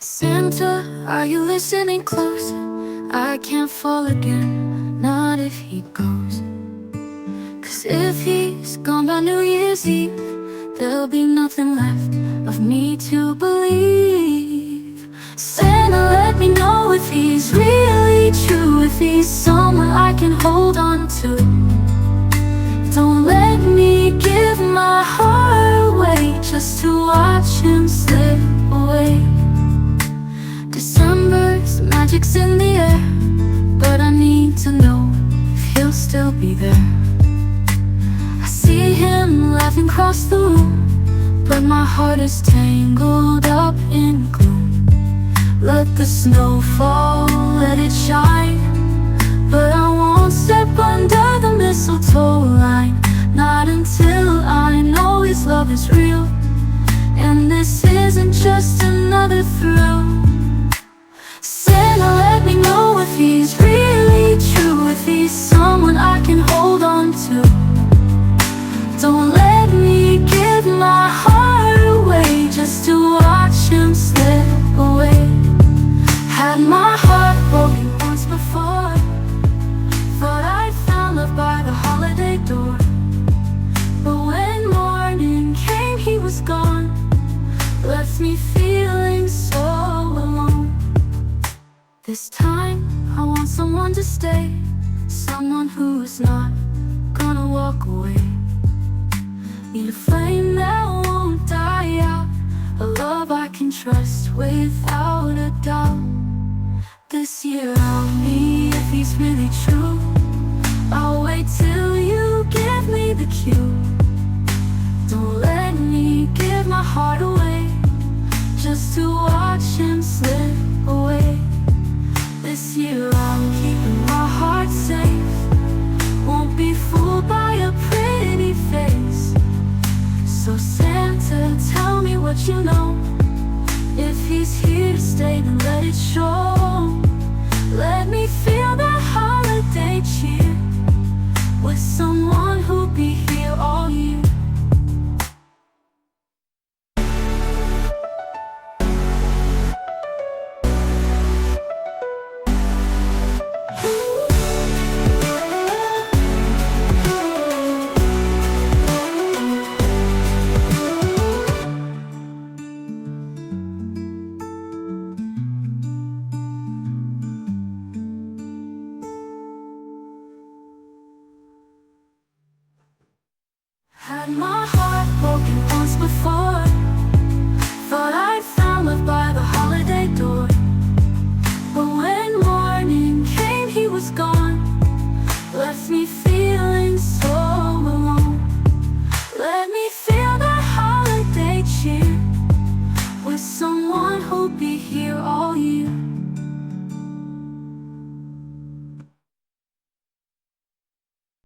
Santa, are you listening close? I can't fall again, not if he goes. 'Cause if he's gone by New Year's Eve, there'll be nothing left of me to believe. Santa, let me know if he's really true, if he's someone I can hold on to. Don't let me give my heart away just to watch him slip away. December's magic's in the air, but I need to know if he'll still be there. I see him laughing across the room, but my heart is tangled up in gloom. Let the snow fall, let it shine, but I won't step under the mistletoe line, not until I know his love is real, and this isn't just another thrill. Santa, let me know if he's really true, if he's someone I can hold on to. Don't let me give my heart away just to watch him slip away. Had my heart broken once before, thought I'd found love by the holiday door, but when morning came he was gone, left me feeling so alone. This time I want someone to stay, someone who's not gonna walk away. Need a flame that won't die out, a love I can trust without a doubt. This year I'll meet if he's really true. I'll wait till you give me the cue. Don't let me give my heart away just to watch him slip away. This year I'm keeping my heart safe, won't be fooled by a pretty face. So Santa, tell me what you know, if he's here to stay then let it show. Let me feel that holiday cheer with someone who'll be here all year. Had my heart broken once before, thought I'd found love by the holiday door, but when morning came he was gone, left me feeling so alone. Let me feel that holiday cheer with someone who'll be here all